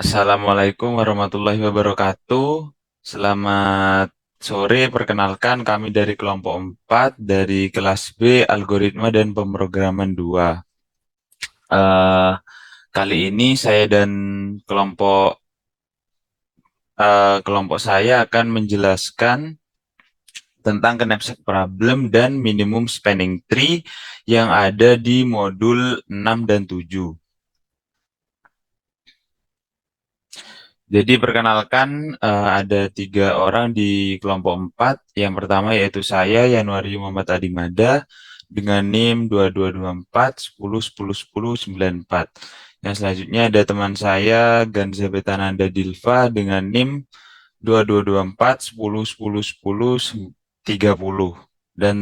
Assalamualaikum warahmatullahi wabarakatuh. Selamat sore, perkenalkan kami dari kelompok 4 dari kelas B Algoritma dan Pemrograman 2. Eh, Kali ini saya dan kelompok kelompok saya akan menjelaskan tentang knapsack problem dan minimum spanning tree yang ada di modul 6 dan 7. Jadi perkenalkan ada 3 orang di kelompok 4. Yang pertama yaitu saya, Yanuari Muhammad Adimada, dengan NIM 2224 10 10 10 94. Yang selanjutnya ada teman saya, Ganza Betananda Dilva, dengan NIM 2224 10 10 10 30. Dan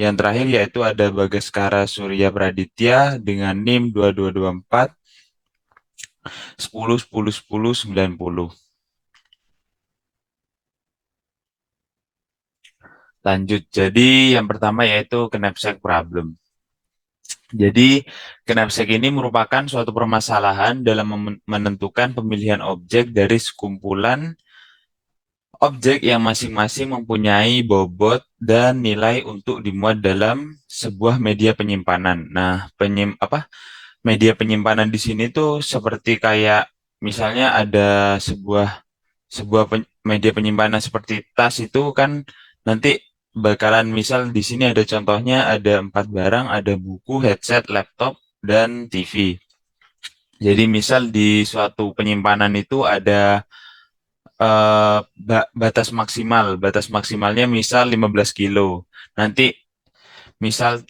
yang terakhir yaitu ada Bagaskara Surya Praditya dengan NIM 2224 10 10 10 90. Lanjut, jadi yang pertama yaitu knapsack problem. Jadi, knapsack ini merupakan suatu permasalahan dalam menentukan pemilihan objek dari sekumpulan objek yang masing-masing mempunyai bobot dan nilai untuk dimuat dalam sebuah media penyimpanan. Nah, media penyimpanan di sini tuh seperti kayak misalnya ada media penyimpanan seperti tas itu kan nanti bakalan misal di sini ada contohnya ada 4 barang, ada buku, headset, laptop, dan TV. Jadi misal di suatu penyimpanan itu ada batas maksimalnya misal 15 kilo. Nanti misal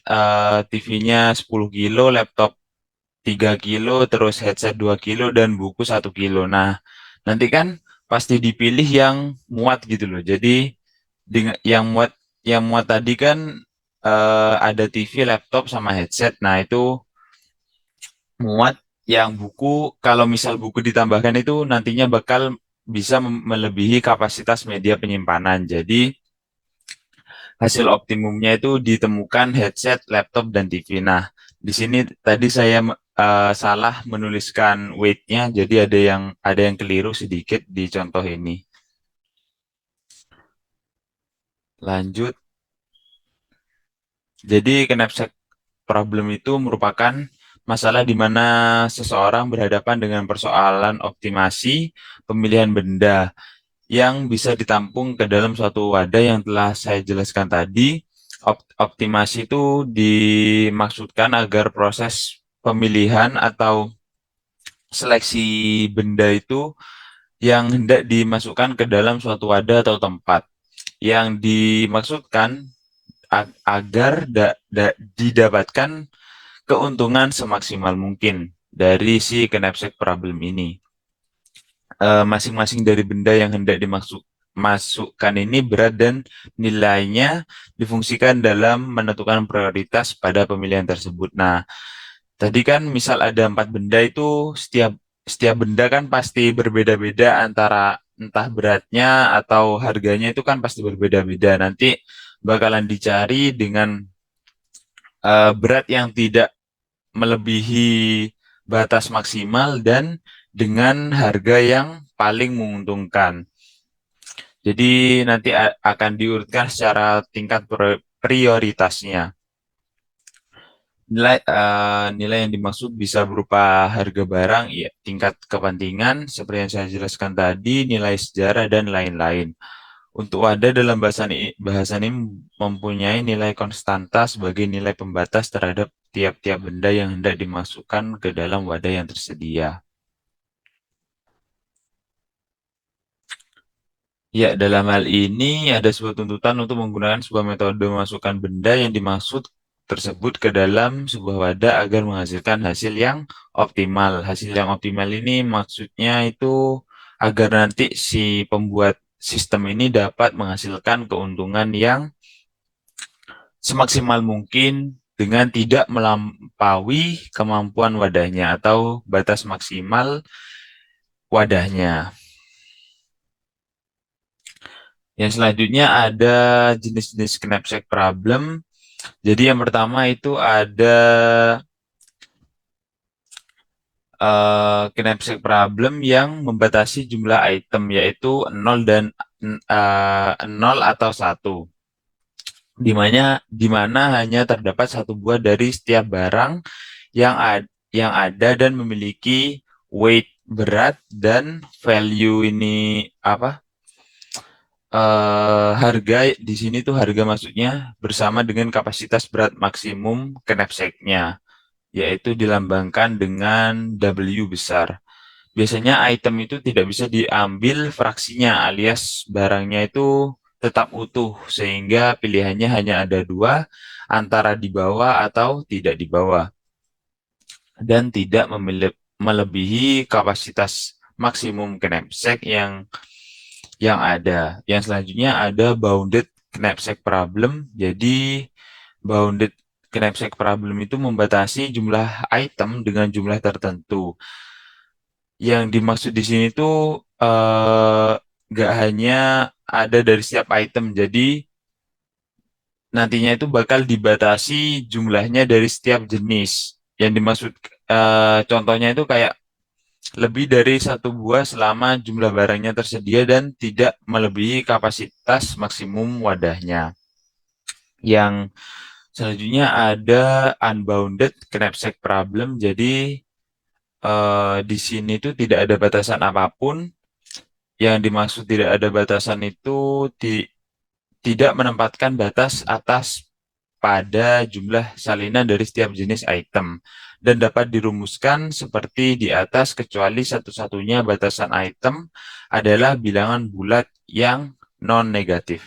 TV-nya 10 kilo, laptop 3 kilo, terus headset 2 kilo, dan buku 1 kilo. Nah, nanti kan pasti dipilih yang muat gitu loh. Jadi dengan yang muat tadi kan ada TV, laptop, sama headset. Nah, itu muat. Yang buku, kalau misal buku ditambahkan itu nantinya bakal bisa melebihi kapasitas media penyimpanan. Jadi hasil optimumnya itu ditemukan headset, laptop, dan TV. Nah, di sini tadi saya salah menuliskan weight-nya, jadi ada yang keliru sedikit di contoh ini. Lanjut, jadi knapsack problem itu merupakan masalah di mana seseorang berhadapan dengan persoalan optimasi pemilihan benda yang bisa ditampung ke dalam suatu wadah yang telah saya jelaskan tadi. Optimasi itu dimaksudkan agar proses pemilihan atau seleksi benda itu yang hendak dimasukkan ke dalam suatu wadah atau tempat. Yang dimaksudkan agar didapatkan keuntungan semaksimal mungkin dari si knapsack problem ini. Masing-masing dari benda yang hendak dimasukkan ini berat dan nilainya difungsikan dalam menentukan prioritas pada pemilihan tersebut. Nah, tadi kan misal ada 4 benda itu setiap benda kan pasti berbeda-beda antara entah beratnya atau harganya itu kan pasti berbeda-beda. Nanti bakalan dicari dengan berat yang tidak melebihi batas maksimal dan dengan harga yang paling menguntungkan. Jadi nanti akan diurutkan secara tingkat prioritasnya. Nilai yang dimaksud bisa berupa harga barang, ya, tingkat kepentingan, seperti yang saya jelaskan tadi, nilai sejarah, dan lain-lain. Untuk wadah dalam bahasan ini mempunyai nilai konstanta sebagai nilai pembatas terhadap tiap-tiap benda yang hendak dimasukkan ke dalam wadah yang tersedia. Ya, dalam hal ini ada sebuah tuntutan untuk menggunakan sebuah metode memasukkan benda yang dimaksud tersebut ke dalam sebuah wadah agar menghasilkan hasil yang optimal. Hasil yang optimal ini maksudnya itu agar nanti si pembuat sistem ini dapat menghasilkan keuntungan yang semaksimal mungkin dengan tidak melampaui kemampuan wadahnya atau batas maksimal wadahnya. Yang selanjutnya ada jenis-jenis knapsack problem. Jadi yang pertama itu ada knapsack problem yang membatasi jumlah item yaitu 0 dan 0 atau 1. Di mana hanya terdapat satu buah dari setiap barang yang ada dan memiliki weight berat dan value ini apa? Harga di sini tuh harga maksudnya bersama dengan kapasitas berat maksimum knapsacknya, yaitu dilambangkan dengan W besar. Biasanya item itu tidak bisa diambil fraksinya alias barangnya itu tetap utuh sehingga pilihannya hanya ada dua antara dibawa atau tidak dibawa dan tidak melebihi kapasitas maksimum knapsack yang ada. Yang selanjutnya ada bounded knapsack problem. Jadi bounded knapsack problem itu membatasi jumlah item dengan jumlah tertentu. Yang dimaksud di sini tuh nggak hanya ada dari setiap item, jadi nantinya itu bakal dibatasi jumlahnya dari setiap jenis. Yang dimaksud contohnya itu kayak lebih dari satu buah selama jumlah barangnya tersedia dan tidak melebihi kapasitas maksimum wadahnya. Yang selanjutnya ada unbounded knapsack problem. Jadi di sini itu tidak ada batasan apapun. Yang dimaksud tidak ada batasan itu tidak menempatkan batas atas pada jumlah salinan dari setiap jenis item dan dapat dirumuskan seperti di atas kecuali satu-satunya batasan item adalah bilangan bulat yang non-negatif.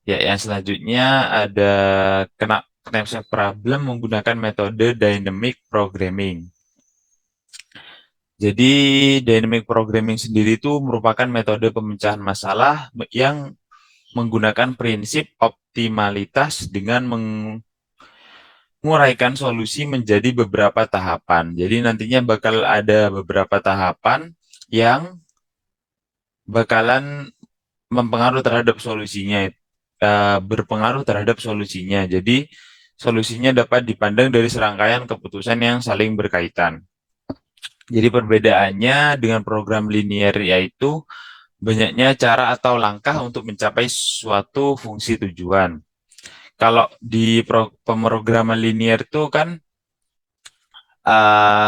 Ya, yang selanjutnya ada knapsack problem menggunakan metode dynamic programming. Jadi dynamic programming sendiri itu merupakan metode pemecahan masalah yang menggunakan prinsip optimalitas dengan menguraikan solusi menjadi beberapa tahapan. Jadi nantinya bakal ada beberapa tahapan yang bakalan berpengaruh terhadap solusinya. Jadi solusinya dapat dipandang dari serangkaian keputusan yang saling berkaitan. Jadi perbedaannya dengan program linear yaitu banyaknya cara atau langkah untuk mencapai suatu fungsi tujuan. Kalau di pemrograman linear itu kan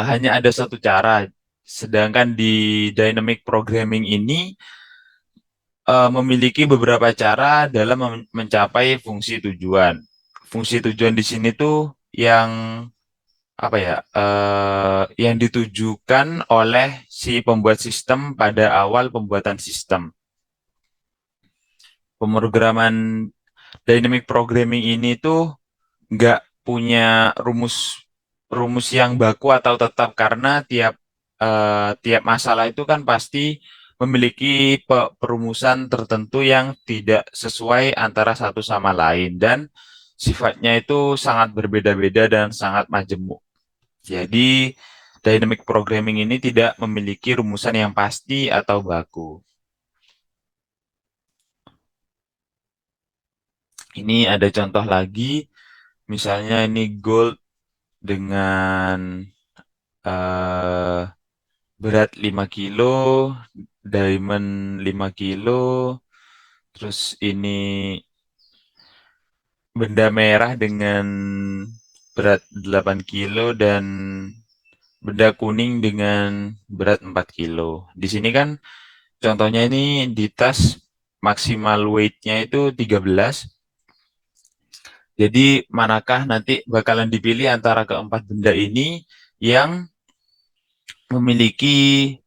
hanya ada satu cara, sedangkan di dynamic programming ini memiliki beberapa cara dalam mencapai fungsi tujuan. Fungsi tujuan di sini tuh yang apa ya? Yang ditujukan oleh si pembuat sistem pada awal pembuatan sistem. Pemrograman dynamic programming ini tuh nggak punya rumus rumus yang baku atau tetap karena tiap masalah itu kan pasti memiliki perumusan tertentu yang tidak sesuai antara satu sama lain dan sifatnya itu sangat berbeda-beda dan sangat majemuk. Jadi dynamic programming ini tidak memiliki rumusan yang pasti atau baku. Ini ada contoh lagi, misalnya ini gold dengan berat 5 kilo, diamond 5 kilo, terus ini benda merah dengan berat 8 kilo dan benda kuning dengan berat 4 kilo. Di sini kan contohnya ini di tas maksimal weight-nya itu 13. Jadi manakah nanti bakalan dipilih antara keempat benda ini yang memiliki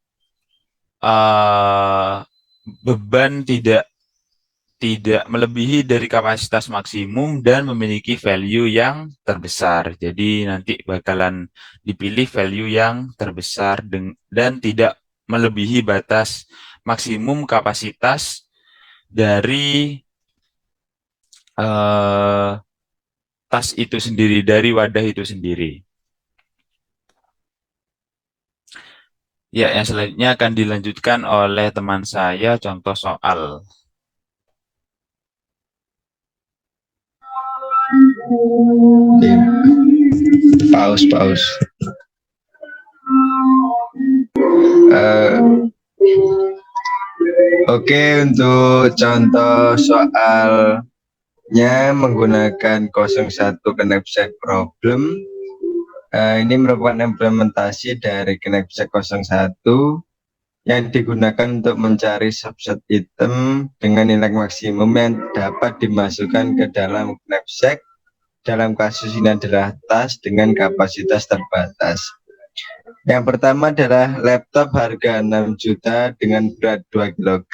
beban tidak melebihi dari kapasitas maksimum dan memiliki value yang terbesar. Jadi nanti bakalan dipilih value yang terbesar dan tidak melebihi batas maksimum kapasitas dari tas itu sendiri, dari wadah itu sendiri. Ya, yang selanjutnya akan dilanjutkan oleh teman saya contoh soal. Oke. Paus. Oke, untuk contoh soalnya menggunakan 01 knapsack problem. Ini merupakan implementasi dari knapsack 01 yang digunakan untuk mencari subset item dengan nilai maksimum yang dapat dimasukkan ke dalam knapsack. Dalam kasus ini adalah tas dengan kapasitas terbatas. Yang pertama adalah laptop harga 6 juta dengan berat 2 kg,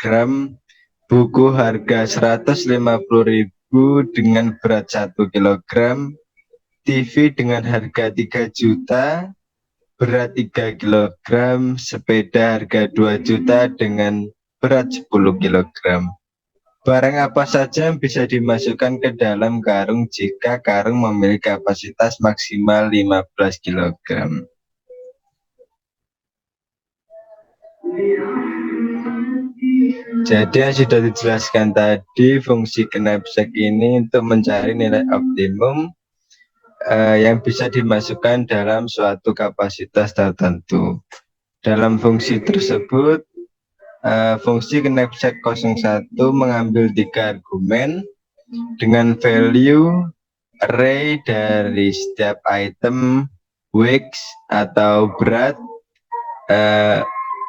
buku harga 150.000 dengan berat 1 kg, TV dengan harga 3 juta, berat 3 kg, sepeda harga 2 juta dengan berat 10 kg. Barang apa saja yang bisa dimasukkan ke dalam karung jika karung memiliki kapasitas maksimal 15 kg. Jadi yang sudah dijelaskan tadi, fungsi knapsack ini untuk mencari nilai optimum yang bisa dimasukkan dalam suatu kapasitas tertentu. Dalam fungsi tersebut, fungsi knapsack 01 mengambil 3 argumen dengan value array dari setiap item, weight atau berat,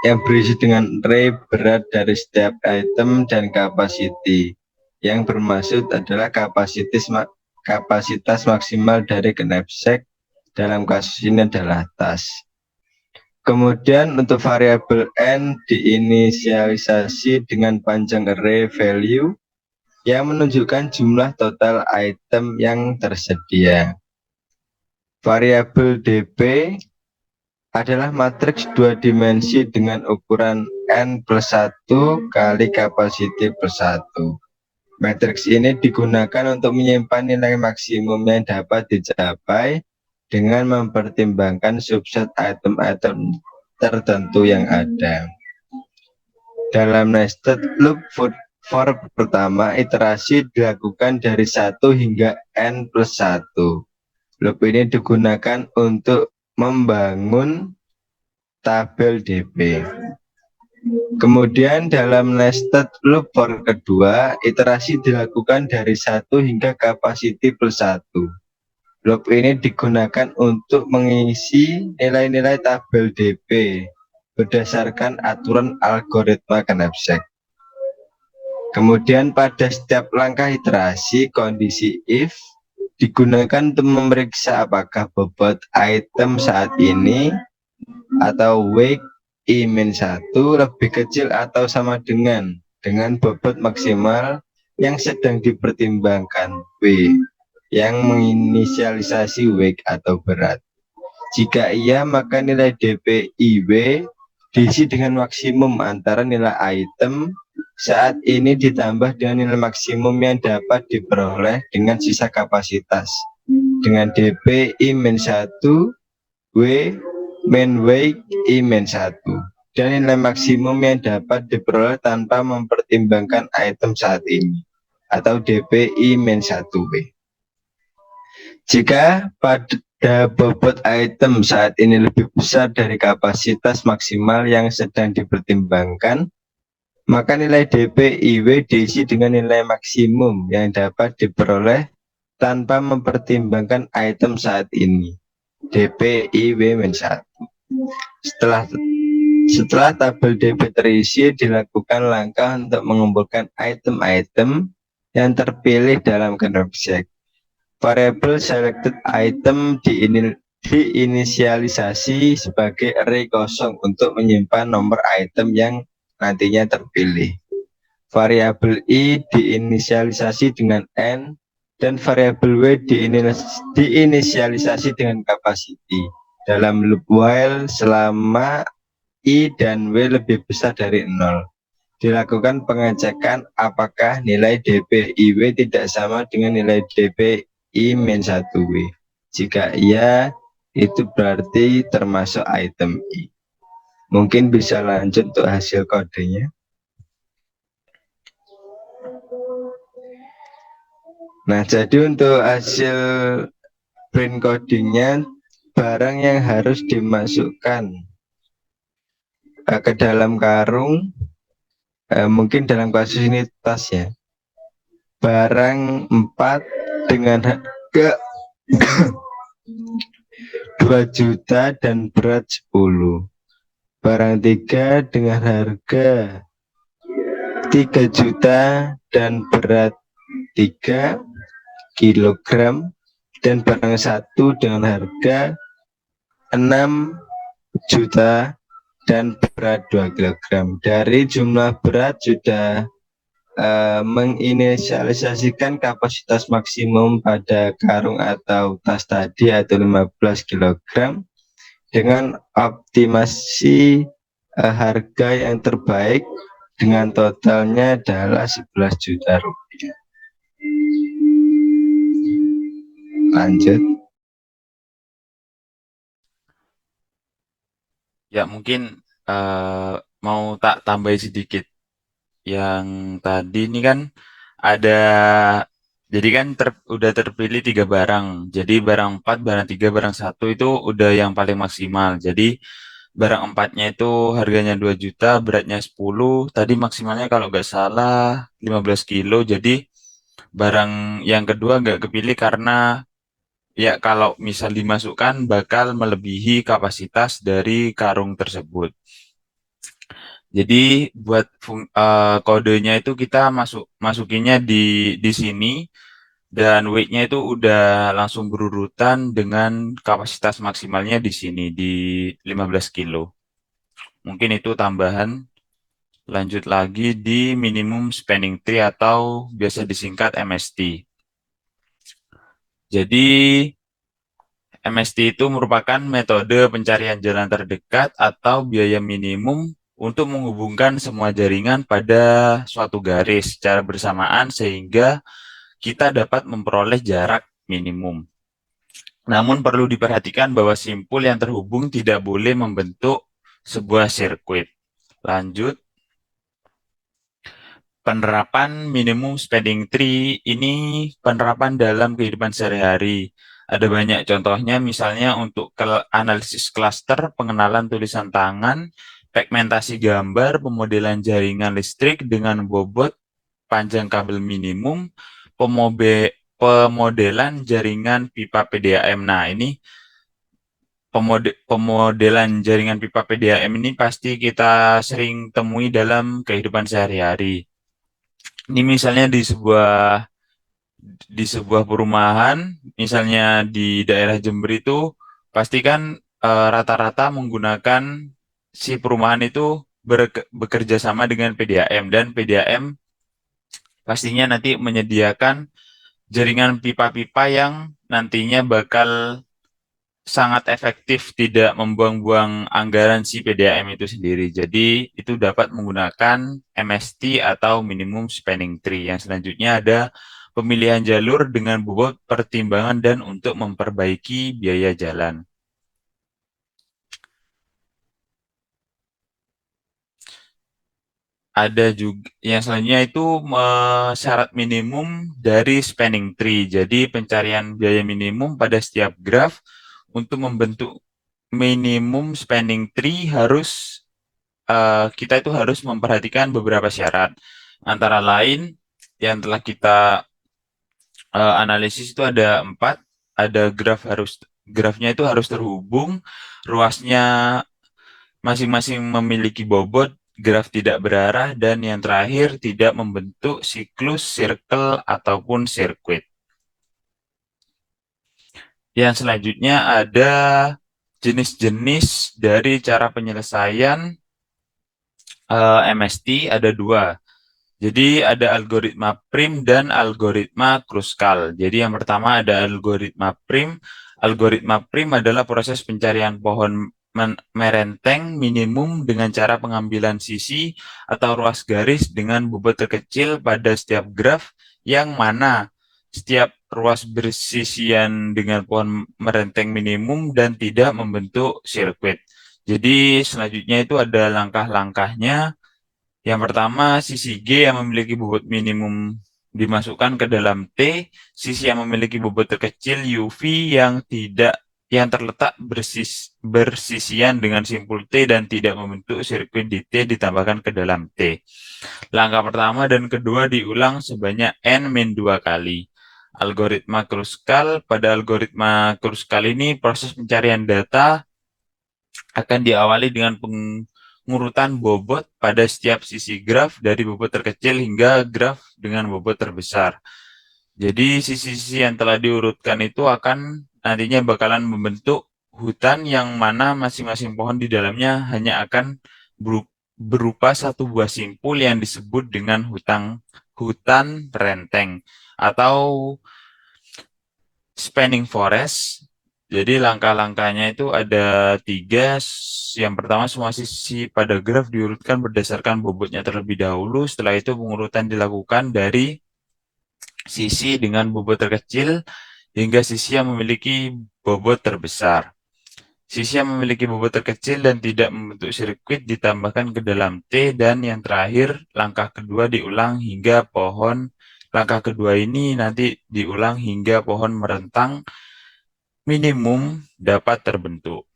yang berisi dengan array berat dari setiap item dan capacity. Yang bermaksud adalah kapasitas maksimal dari knapsack, dalam kasus ini adalah tas. Kemudian untuk variabel n diinisialisasi dengan panjang array value yang menunjukkan jumlah total item yang tersedia. Variabel dp adalah matriks 2 dimensi dengan ukuran n plus 1 kali capacity plus 1. Matriks ini digunakan untuk menyimpan nilai maksimum yang dapat dicapai dengan mempertimbangkan subset item-item tertentu yang ada. Dalam nested loop for pertama, iterasi dilakukan dari 1 hingga n plus 1. Loop ini digunakan untuk membangun tabel DP. Kemudian dalam nested loop for kedua, iterasi dilakukan dari 1 hingga capacity plus 1. Loop ini digunakan untuk mengisi nilai-nilai tabel DP berdasarkan aturan algoritma knapsack. Kemudian pada setiap langkah iterasi, kondisi if digunakan untuk memeriksa apakah bobot item saat ini atau weight I-1 lebih kecil atau sama dengan bobot maksimal yang sedang dipertimbangkan W, yang menginisialisasi weight atau berat. Jika iya, maka nilai DPIW diisi dengan maksimum antara nilai item saat ini ditambah dengan nilai maksimum yang dapat diperoleh dengan sisa kapasitas dengan DPI-1 W min weight I-1 dan nilai maksimum yang dapat diperoleh tanpa mempertimbangkan item saat ini atau DPI-1W. Jika pada bobot item saat ini lebih besar dari kapasitas maksimal yang sedang dipertimbangkan, maka nilai DPIW diisi dengan nilai maksimum yang dapat diperoleh tanpa mempertimbangkan item saat ini, DPIW-1. Setelah tabel DP terisi, dilakukan langkah untuk mengumpulkan item-item yang terpilih dalam knapsack. Variabel selected item diinisialisasi sebagai array kosong untuk menyimpan nomor item yang nantinya terpilih. Variabel I diinisialisasi dengan N dan variabel W diinisialisasi dengan capacity dalam loop while selama I dan W lebih besar dari 0. Dilakukan pengecekan apakah nilai DPIW tidak sama dengan nilai DPI-1W. Jika iya, itu berarti termasuk item I. Mungkin bisa lanjut untuk hasil kodenya. Nah, jadi untuk hasil print codingnya barang yang harus dimasukkan ke dalam karung, mungkin dalam kasus ini tas ya. Barang 4 dengan harga 2 juta dan berat 10. Barang 3 dengan harga 3 juta dan berat 3 kilogram, dan barang 1 dengan harga 6 juta dan berat 2 kilogram. Dari jumlah berat sudah menginisialisasikan kapasitas maksimum pada karung atau tas tadi, atau 15 kilogram, dengan optimasi harga yang terbaik dengan totalnya adalah 11 juta rupiah. Lanjut. Ya mungkin mau tak tambahin sedikit. Yang tadi ini kan ada, jadi kan udah terpilih 3 barang. Jadi barang 4, barang 3, barang 1 itu udah yang paling maksimal. Jadi barang 4-nya itu harganya 2 juta, beratnya 10. Tadi maksimalnya kalau nggak salah 15 kilo. Jadi barang yang kedua nggak kepilih karena ya kalau misal dimasukkan bakal melebihi kapasitas dari karung tersebut. Jadi buat kodenya itu kita masukinnya di sini, dan weight-nya itu udah langsung berurutan dengan kapasitas maksimalnya di sini di 15 kilo. Mungkin itu tambahan. Lanjut lagi di minimum spanning tree atau biasa disingkat MST. Jadi MST itu merupakan metode pencarian jalan terdekat atau biaya minimum untuk menghubungkan semua jaringan pada suatu garis secara bersamaan sehingga kita dapat memperoleh jarak minimum. Namun perlu diperhatikan bahwa simpul yang terhubung tidak boleh membentuk sebuah sirkuit. Lanjut, penerapan minimum spanning tree ini penerapan dalam kehidupan sehari-hari. Ada banyak contohnya, misalnya untuk analisis klaster, pengenalan tulisan tangan, pigmentasi gambar, pemodelan jaringan listrik dengan bobot panjang kabel minimum, pemodelan jaringan pipa PDAM. Nah, ini pemodelan jaringan pipa PDAM ini pasti kita sering temui dalam kehidupan sehari-hari. Ini misalnya di sebuah perumahan, misalnya di daerah Jember itu, pastikan rata-rata menggunakan si perumahan itu bekerja sama dengan PDAM, dan PDAM pastinya nanti menyediakan jaringan pipa-pipa yang nantinya bakal sangat efektif tidak membuang-buang anggaran si PDAM itu sendiri. Jadi itu dapat menggunakan MST atau minimum spanning tree. Yang selanjutnya ada pemilihan jalur dengan bobot pertimbangan dan untuk memperbaiki biaya jalan. Ada juga yang selanjutnya itu syarat minimum dari spanning tree. Jadi pencarian biaya minimum pada setiap graf untuk membentuk minimum spanning tree harus kita itu harus memperhatikan beberapa syarat. Antara lain yang telah kita analisis itu ada 4. Ada grafnya itu harus terhubung, ruasnya masing-masing memiliki bobot, graf tidak berarah, dan yang terakhir tidak membentuk siklus, circle, ataupun sirkuit. Yang selanjutnya ada jenis-jenis dari cara penyelesaian MST, ada 2. Jadi ada algoritma prim dan algoritma Kruskal. Jadi yang pertama ada algoritma prim. Algoritma prim adalah proses pencarian pohon merenteng minimum dengan cara pengambilan sisi atau ruas garis dengan bobot terkecil pada setiap graf, yang mana setiap ruas bersisian dengan pohon merenteng minimum dan tidak membentuk sirkuit. Jadi selanjutnya itu ada langkah-langkahnya. Yang pertama, sisi G yang memiliki bobot minimum dimasukkan ke dalam T, sisi yang memiliki bobot terkecil UV yang terletak bersisian dengan simpul T dan tidak membentuk sirkuit di T ditambahkan ke dalam T. Langkah pertama dan kedua diulang sebanyak N-2 kali. Algoritma Kruskal. Pada algoritma Kruskal ini, proses pencarian data akan diawali dengan pengurutan bobot pada setiap sisi graf dari bobot terkecil hingga graf dengan bobot terbesar. Jadi sisi-sisi yang telah diurutkan itu akan nantinya bakalan membentuk hutan yang mana masing-masing pohon di dalamnya hanya akan berupa satu buah simpul yang disebut dengan hutan renteng atau spanning forest. Jadi langkah-langkahnya itu ada 3. Yang pertama, semua sisi pada graf diurutkan berdasarkan bobotnya terlebih dahulu. Setelah itu pengurutan dilakukan dari sisi dengan bobot terkecil hingga sisi yang memiliki bobot terbesar. Sisi yang memiliki bobot terkecil dan tidak membentuk sirkuit ditambahkan ke dalam T, dan yang terakhir, langkah kedua diulang hingga pohon. Langkah kedua ini nanti diulang hingga pohon merentang minimum dapat terbentuk.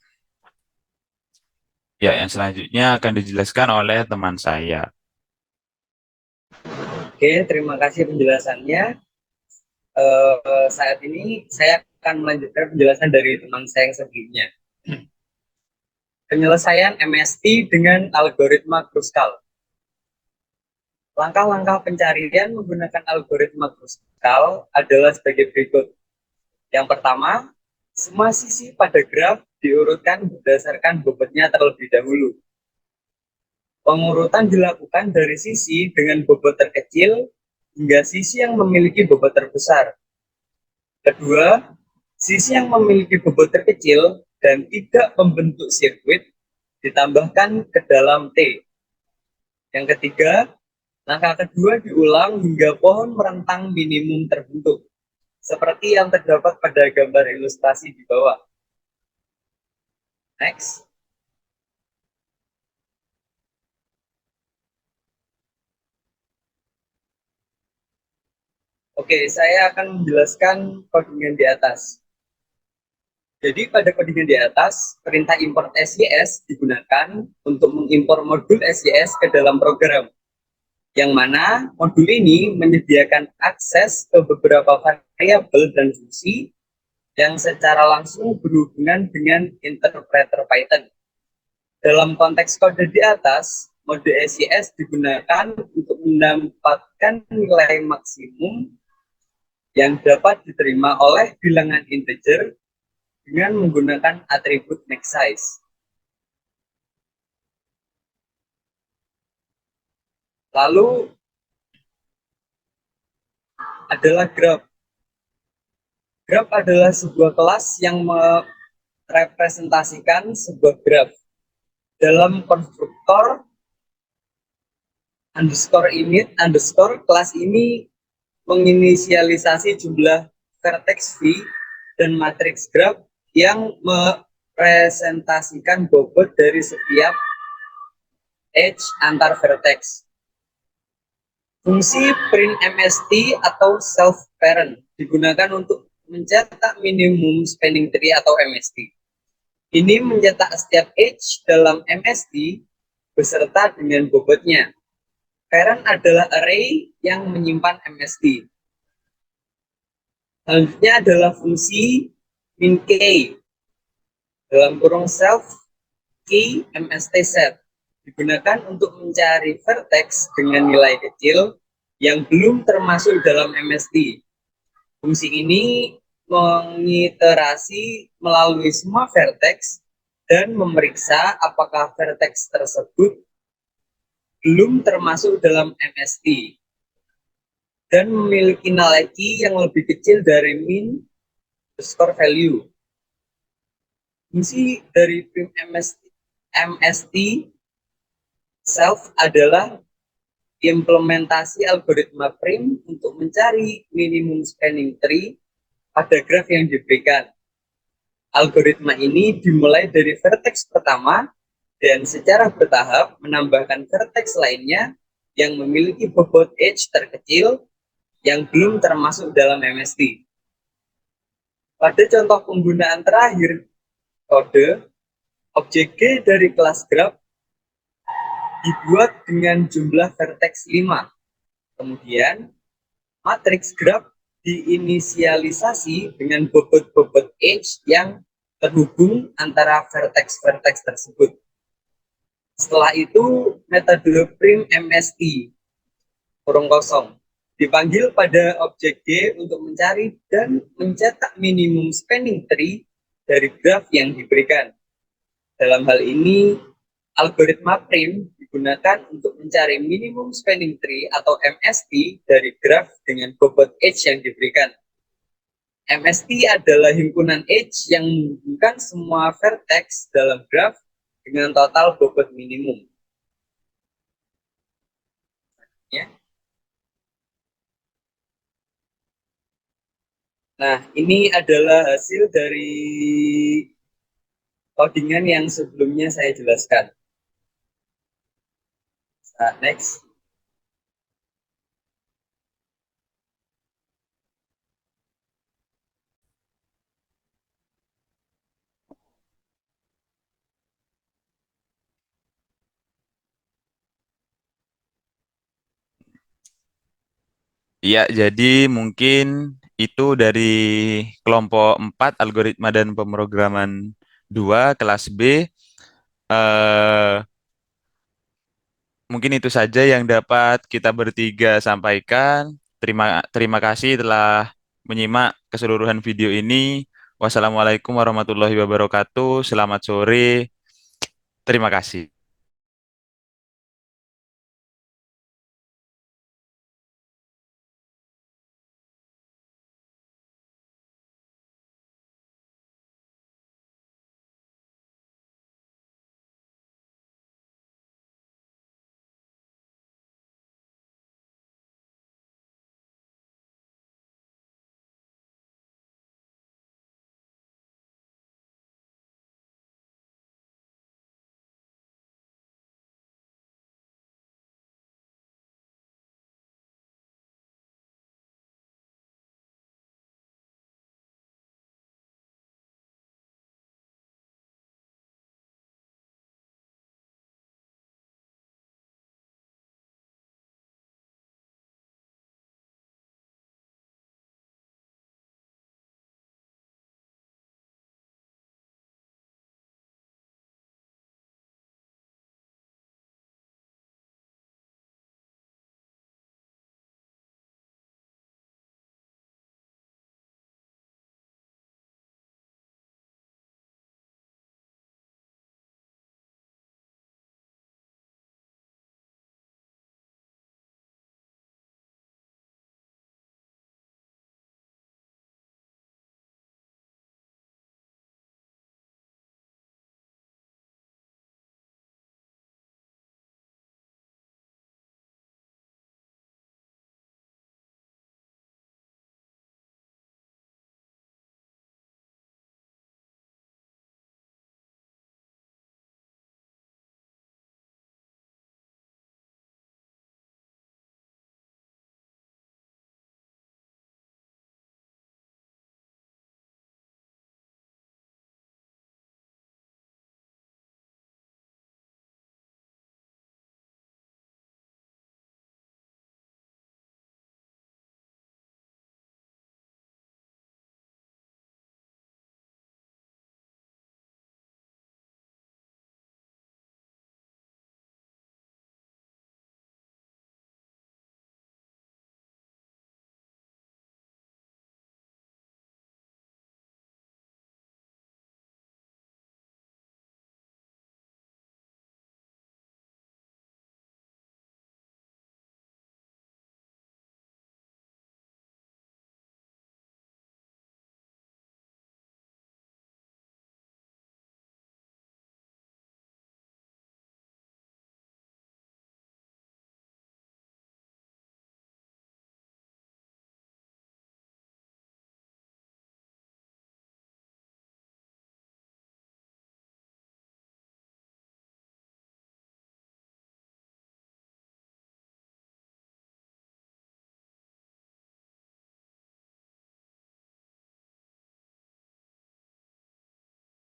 Ya, yang selanjutnya akan dijelaskan oleh teman saya. Oke, terima kasih penjelasannya. Saat ini saya akan melanjutkan penjelasan dari teman saya yang sebelumnya. Penyelesaian MST dengan algoritma Kruskal. Langkah-langkah pencarian menggunakan algoritma Kruskal adalah sebagai berikut. Yang pertama, semua sisi pada graf diurutkan berdasarkan bobotnya terlebih dahulu. Pengurutan dilakukan dari sisi dengan bobot terkecil hingga sisi yang memiliki bobot terbesar. Kedua, sisi yang memiliki bobot terkecil dan tidak membentuk sirkuit ditambahkan ke dalam T. Yang ketiga, langkah kedua diulang hingga pohon merentang minimum terbentuk, seperti yang terdapat pada gambar ilustrasi di bawah. Next. Oke, saya akan menjelaskan codingan di atas. Jadi pada codingan di atas, perintah import SYS digunakan untuk mengimpor modul SYS ke dalam program, yang mana modul ini menyediakan akses ke beberapa variabel dan fungsi yang secara langsung berhubungan dengan interpreter Python. Dalam konteks kode di atas, mode SYS digunakan untuk mendapatkan nilai maksimum yang dapat diterima oleh bilangan integer dengan menggunakan atribut max size. Lalu adalah graph. Graph adalah sebuah kelas yang merepresentasikan sebuah graph. Dalam konstruktor _init_ kelas ini menginisialisasi jumlah vertex V dan matriks graph yang merepresentasikan bobot dari setiap edge antar vertex. Fungsi print MST atau self parent digunakan untuk mencetak minimum spanning tree atau MST. Ini mencetak setiap edge dalam MST beserta dengan bobotnya. Parent adalah array yang menyimpan MST. Selanjutnya adalah fungsi min_k dalam kurung self key MST set digunakan untuk mencari vertex dengan nilai kecil yang belum termasuk dalam MST. Fungsi ini mengiterasi melalui semua vertex dan memeriksa apakah vertex tersebut belum termasuk dalam MST dan memiliki nilai key yang lebih kecil dari min score value. Fungsi dari prim MST self adalah implementasi algoritma prim untuk mencari minimum spanning tree pada graf yang diberikan. Algoritma ini dimulai dari vertex pertama dan secara bertahap menambahkan vertex lainnya yang memiliki bobot edge terkecil yang belum termasuk dalam MST. Pada contoh penggunaan terakhir kode, objek G dari kelas graph dibuat dengan jumlah vertex 5. Kemudian, matriks graph diinisialisasi dengan bobot-bobot edge yang terhubung antara vertex-vertex tersebut. Setelah itu, metode print MST kurung kosong dipanggil pada objek G untuk mencari dan mencetak minimum spanning tree dari graf yang diberikan. Dalam hal ini, algoritma prim digunakan untuk mencari minimum spanning tree atau MST dari graf dengan bobot edge yang diberikan. MST adalah himpunan edge yang menghubungkan semua vertex dalam graf dengan total bobot minimum. Ya. Nah, ini adalah hasil dari codingan yang sebelumnya saya jelaskan. Next. Ya, jadi mungkin itu dari kelompok 4 algoritma dan pemrograman 2 kelas B. Eh, Mungkin itu saja yang dapat kita bertiga sampaikan. Terima kasih telah menyimak keseluruhan video ini. Wassalamualaikum warahmatullahi wabarakatuh. Selamat sore. Terima kasih.